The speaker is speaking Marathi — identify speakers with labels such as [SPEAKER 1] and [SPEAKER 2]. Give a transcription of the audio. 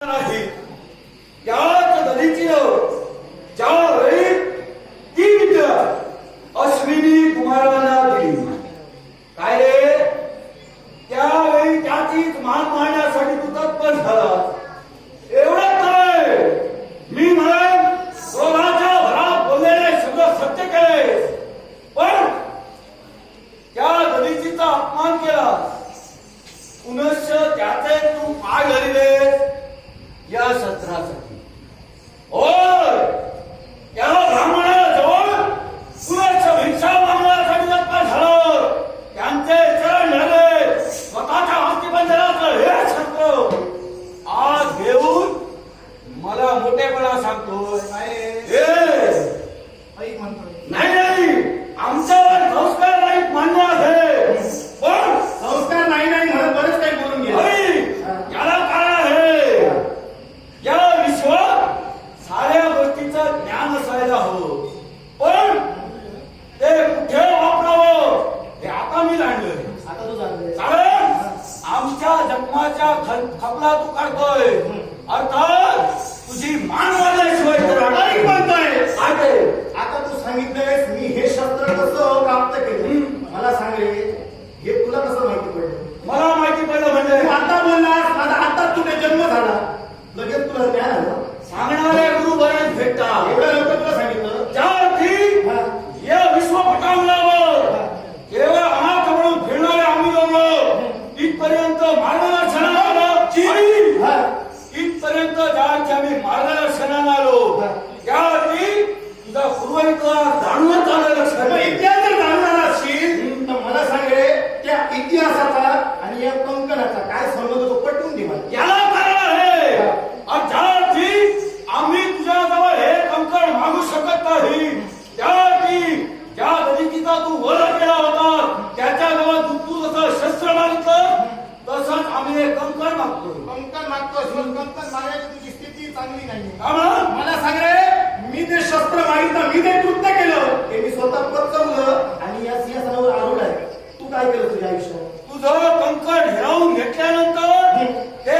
[SPEAKER 1] नाही त्याच नदीची ज्यावेळी ती विद्या अश्विनी कुमारांना दिली काय रे त्यावेळी त्याचीच मान मारण्यासाठी तू तत्पर झाला एवढंच नाही मी म्हणेन क्रोधाच्या भरात बोललेले सगळं सत्य केले पण त्या दलितीचा अपमान केला पुनश्च त्याचे तू पाय धरले या सत्रासाठी होय त्याला ब्राह्मणाला जवळ पुनश्च भिक्षा मागण्यासाठी तत्पर झालं त्यांचे चरण धरले स्वतःच्या हस्तिबंधनाचं हे सत्र आज घेऊन मला मोठेपणा सांगतोय नाही नाही आमच्यावर संस्कार नाही मान्य आहे पण
[SPEAKER 2] संस्कार नाही म्हणत बरेच काही बोलून गेले
[SPEAKER 1] याला कारण आहे या विश्वात साऱ्या गोष्टीचं ज्ञान असायला हवं पण ते कुठे वापरावं हे आता मी जाणलोय
[SPEAKER 2] आता तू जाणले
[SPEAKER 1] कारण आमच्या जन्माच्या खपला तू काढतोय अर्थात तुझी मान वाढल्याशिवाय तर
[SPEAKER 2] आता म्हणतोय
[SPEAKER 1] आता
[SPEAKER 2] तू सांगितलंयस मी हे शस्त्र कसं प्राप्त केलं मला सांग रे हे तुला कसं माहिती पडलं
[SPEAKER 1] मला माहिती पडलं म्हणजे
[SPEAKER 2] तू आता बोललास माझा आता तुझा जन्म झाला लगेच तुला ज्ञान आलं
[SPEAKER 1] सांगणारे गुरु बरेच भेटतात
[SPEAKER 2] एवढ्या लवकर तुला सांगितलं
[SPEAKER 1] ज्यावरती या विश्वपटांगणावर केवळ अनाथ म्हणून फिरणारे आम्ही लोक इथपर्यंत मार्गदर्शनाला इथपर्यंत ज्यावरती आम्ही मार्गदर्शनाला आलो त्यावरती तुझा पूर्वइतिहास जाणूनच आलं लक्षात
[SPEAKER 2] इतिहास जर जाणणार असशील तर मला सांग रे त्या इतिहासाचा आणि या कंकणाचा काय संबंध तो पटवून दे मला
[SPEAKER 1] याला कारण आहे ज्यावरती आम्ही तुझ्याजवळ हे कंकण मागू शकत नाही त्यावरती ज्या दलितीचा तू वध केला होता त्याच्याजवळ तू जसं शस्त्र मागितलं तसंच आम्ही हे कंकण मागतो
[SPEAKER 2] कंकण मागतोस पण कंकण मागायची तुझी स्थिती चांगली नाही
[SPEAKER 1] का म्हणून?
[SPEAKER 2] मला सांग रे मी ते शस्त्र मागितलं मी ते कृत्य केलं ते मी स्वतः पचवलं आणि या सिंहासनावर आरूढ आहे तू काय केलं तुझ्या आयुष्यात
[SPEAKER 1] तुझं कंकण हिरावून घेतल्यानंतर ते